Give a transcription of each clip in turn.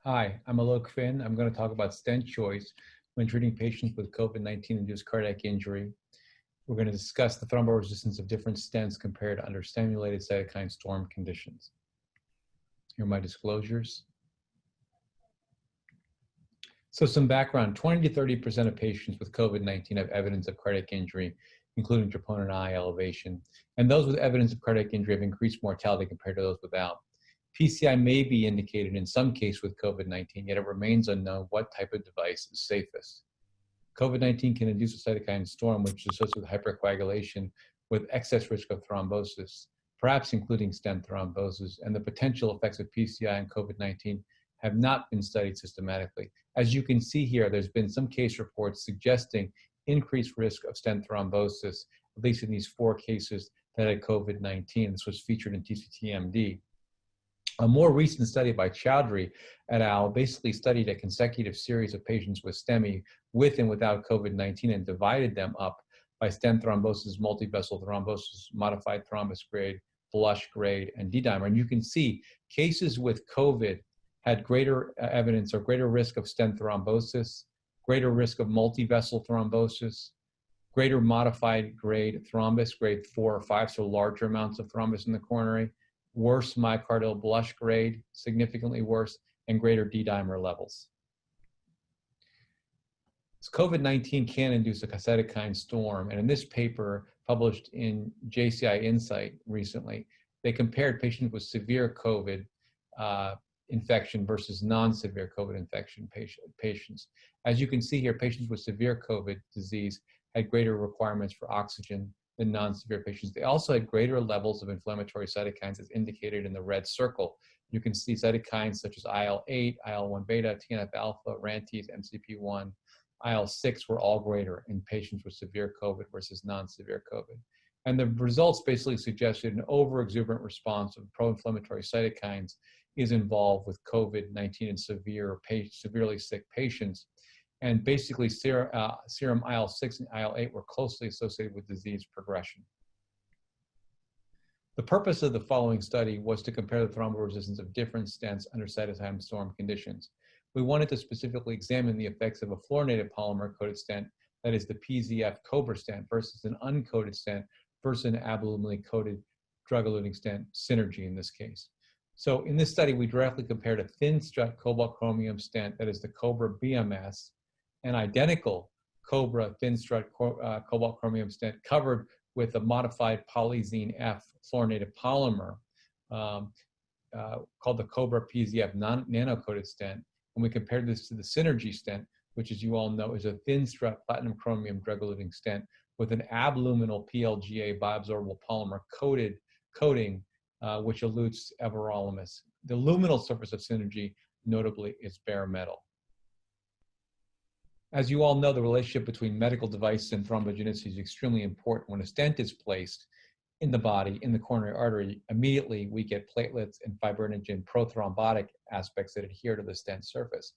Hi, I'm Aloke. I'm going to talk about stent choice when treating patients with COVID-19 induced cardiac injury. We're going to discuss the thromboresistance of different stents compared to under stimulated cytokine storm conditions. Here are my disclosures. So some background, 20 to 30% of patients with COVID-19 have evidence of cardiac injury, including troponin I elevation. And those with evidence of cardiac injury have increased mortality compared to those without. PCI may be indicated in some cases with COVID-19, yet it remains unknown what type of device is safest. COVID-19 can induce a cytokine storm, which is associated with hypercoagulation with excess risk of thrombosis, perhaps including stent thrombosis, and the potential effects of PCI and COVID-19 have not been studied systematically. As you can see here, there's been some case reports suggesting increased risk of stent thrombosis, at least in these 4 cases that had COVID-19. This was featured in TCTMD. A more recent study by Chowdhury et al. Basically studied a consecutive series of patients with STEMI with and without COVID-19 and divided them up by stent thrombosis, multivessel thrombosis, modified thrombus grade, blush grade, and D-dimer. And you can see cases with COVID had greater evidence or greater risk of stent thrombosis, greater risk of multivessel thrombosis, greater modified grade thrombus, grade 4 or 5, so larger amounts of thrombus in the coronary, worse myocardial blush grade, significantly worse, and greater D-dimer levels. So COVID-19 can induce a cytokine storm, and in this paper published in JCI Insight recently, they compared patients with severe COVID infection versus non-severe COVID infection patients. As you can see here, patients with severe COVID disease had greater requirements for oxygen than non-severe patients. They also had greater levels of inflammatory cytokines as indicated in the red circle. You can see cytokines such as IL-8, IL-1 beta, TNF-alpha, RANTES, MCP-1, IL-6 were all greater in patients with severe COVID versus non-severe COVID. And the results basically suggested an over-exuberant response of pro-inflammatory cytokines is involved with COVID-19 in severely sick patients. And basically serum IL-6 and IL-8 were closely associated with disease progression. The purpose of the following study was to compare the thromboresistance of different stents under cytokine storm conditions. We wanted to specifically examine the effects of a fluorinated polymer-coated stent, that is the PZF Cobra stent, versus an uncoated stent versus an abluminally coated drug-eluting stent, Synergy in this case. So in this study, we directly compared a thin strut cobalt chromium stent, that is the Cobra BMS, an identical Cobra thin strut cobalt chromium stent covered with a modified polysine F fluorinated polymer called the Cobra PZF nano-coated stent. And we compared this to the Synergy stent, which, as you all know, is a thin strut platinum chromium drug-eluting stent with an abluminal PLGA bioabsorbable polymer coating which elutes everolimus. The luminal surface of Synergy, notably, is bare metal. As you all know, the relationship between medical device and thrombogenicity is extremely important. When a stent is placed in the body, in the coronary artery, immediately we get platelets and fibrinogen prothrombotic aspects that adhere to the stent surface.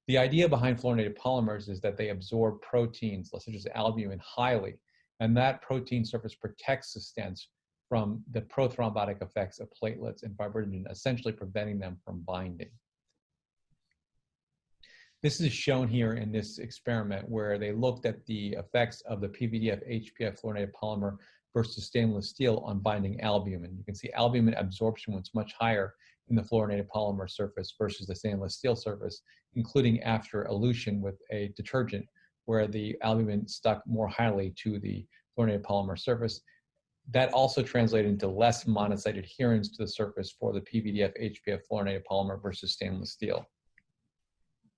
The idea behind fluorinated polymers is that they absorb proteins, such as albumin, highly, and that protein surface protects the stents from the prothrombotic effects of platelets and fibrinogen, essentially preventing them from binding. This is shown here in this experiment where they looked at the effects of the PVDF HPF fluorinated polymer versus stainless steel on binding albumin. You can see albumin absorption was much higher in the fluorinated polymer surface versus the stainless steel surface, including after elution with a detergent, where the albumin stuck more highly to the fluorinated polymer surface. That also translated into less monocyte adherence to the surface for the PVDF HPF fluorinated polymer versus stainless steel.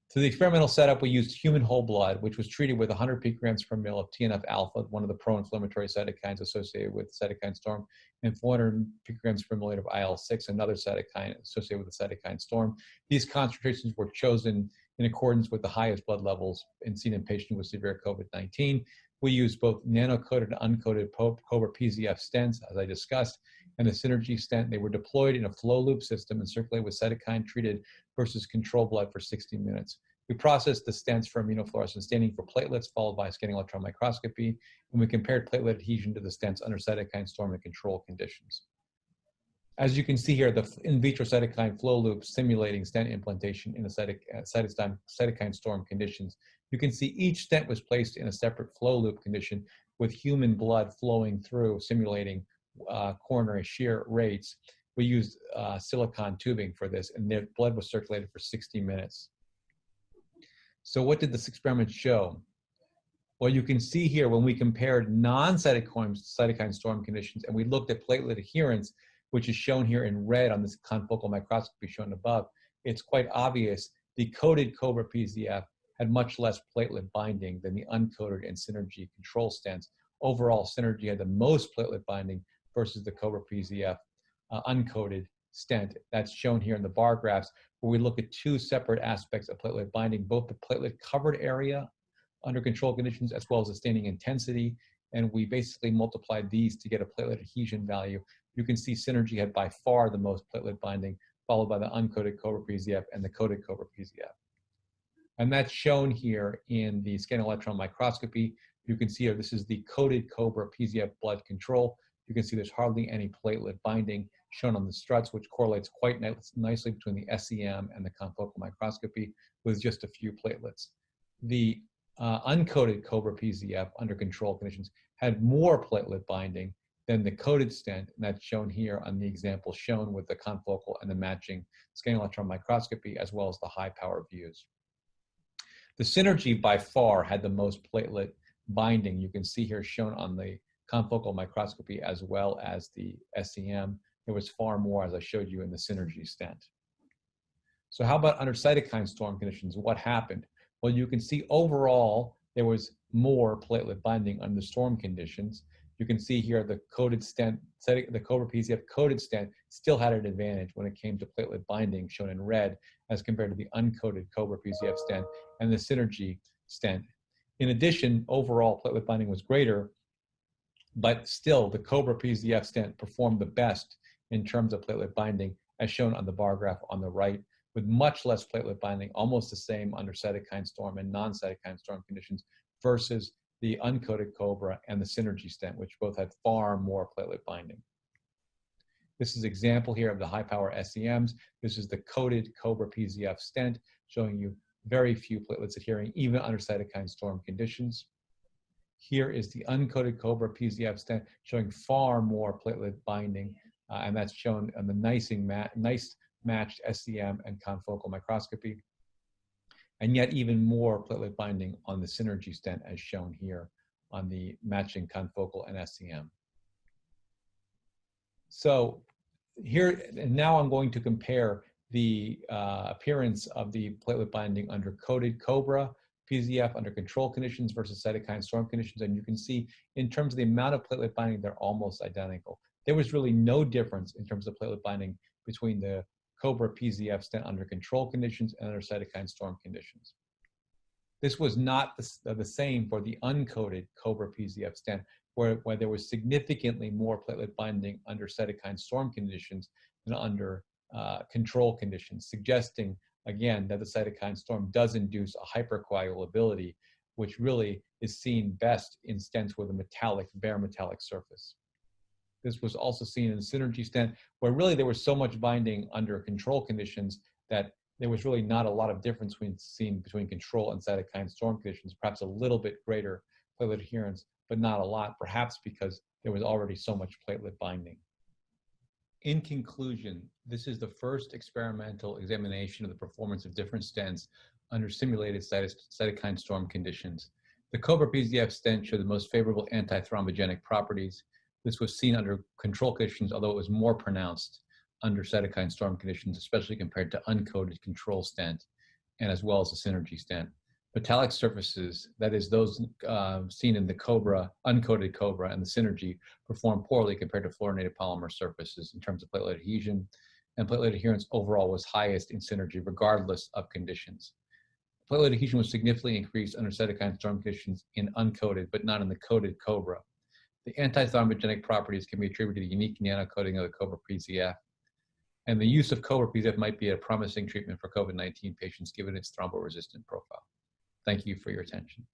So the experimental setup, we used human whole blood, which was treated with 100 picograms per mil of TNF-alpha, one of the pro-inflammatory cytokines associated with cytokine storm, and 400 picograms per milliliter of IL-6, another cytokine associated with the cytokine storm. These concentrations were chosen in accordance with the highest blood levels seen in patients with severe COVID-19. We used both nano-coated and uncoated Cobra PZF stents, as I discussed, and the Synergy stent. They were deployed in a flow loop system and circulated with cytokine treated versus control blood for 60 minutes. We processed the stents for immunofluorescence staining for platelets, followed by scanning electron microscopy, and we compared platelet adhesion to the stents under cytokine storm and control conditions. As you can see here, the in vitro cytokine flow loop simulating stent implantation in the cytokine storm conditions. You can see each stent was placed in a separate flow loop condition with human blood flowing through, simulating coronary shear rates. We used silicone tubing for this, and their blood was circulated for 60 minutes. So what did this experiment show? Well, you can see here when we compared non-cytokine storm conditions and we looked at platelet adherence, which is shown here in red on this confocal microscopy shown above, it's quite obvious the coated Cobra PZF had much less platelet binding than the uncoated and Synergy control stents. Overall, Synergy had the most platelet binding versus the Cobra PZF uncoated stent. That's shown here in the bar graphs, where we look at two separate aspects of platelet binding, both the platelet covered area under control conditions as well as the staining intensity, and we basically multiplied these to get a platelet adhesion value. You can see Synergy had by far the most platelet binding, followed by the uncoated Cobra PZF and the coated Cobra PZF. And that's shown here in the scan electron microscopy. You can see here, this is the coated Cobra PZF blood control. You can see there's hardly any platelet binding shown on the struts, which correlates quite nicely between the SEM and the confocal microscopy with just a few platelets. The uncoated Cobra PZF under control conditions had more platelet binding than the coated stent, and that's shown here on the example shown with the confocal and the matching scan electron microscopy, as well as the high power views. The Synergy by far had the most platelet binding. You can see here shown on the confocal microscopy as well as the SEM. There was far more, as I showed you, in the Synergy stent. So how about under cytokine storm conditions? What happened? Well, you can see overall there was more platelet binding under storm conditions. You can see here the coated stent, the Cobra PZF coated stent still had an advantage when it came to platelet binding, shown in red, as compared to the uncoated Cobra PZF stent and the Synergy stent. In addition, overall platelet binding was greater, but still the Cobra PZF stent performed the best in terms of platelet binding, as shown on the bar graph on the right, with much less platelet binding, almost the same under cytokine storm and non-cytokine storm conditions, versus the uncoated Cobra and the Synergy stent, which both had far more platelet binding. This is an example here of the high power SEMs. This is the coated Cobra PZF stent, showing you very few platelets adhering even under cytokine storm conditions. Here is the uncoated Cobra PZF stent, showing far more platelet binding, and that's shown on the nice matched SEM and confocal microscopy, and yet even more platelet binding on the Synergy stent, as shown here on the matching confocal and SEM. So here, and now I'm going to compare the appearance of the platelet binding under coated Cobra PZF under control conditions versus cytokine storm conditions, and you can see in terms of the amount of platelet binding, they're almost identical. There was really no difference in terms of platelet binding between the Cobra PZF stent under control conditions and under cytokine storm conditions. This was not the same for the uncoated Cobra PZF stent, where there was significantly more platelet binding under cytokine storm conditions than under control conditions, suggesting, again, that the cytokine storm does induce a hypercoagulability, which really is seen best in stents with a bare metallic surface. This was also seen in the Synergy stent, where really there was so much binding under control conditions that there was really not a lot of difference seen between control and cytokine storm conditions, perhaps a little bit greater platelet adherence, but not a lot, perhaps because there was already so much platelet binding. In conclusion, this is the first experimental examination of the performance of different stents under simulated cytokine storm conditions. The Cobra PZF stent showed the most favorable antithrombogenic properties. This was seen under control conditions, although it was more pronounced under cytokine storm conditions, especially compared to uncoated control stent, and as well as the Synergy stent. Metallic surfaces, that is those seen in the Cobra, uncoated Cobra and the Synergy, perform poorly compared to fluorinated polymer surfaces in terms of platelet adhesion, and platelet adherence overall was highest in Synergy regardless of conditions. Platelet adhesion was significantly increased under cytokine storm conditions in uncoated, but not in the coated Cobra. The antithrombogenic properties can be attributed to the unique nanocoating of the Cobra PZF, and the use of Cobra PZF might be a promising treatment for COVID-19 patients given its thromboresistant profile. Thank you for your attention.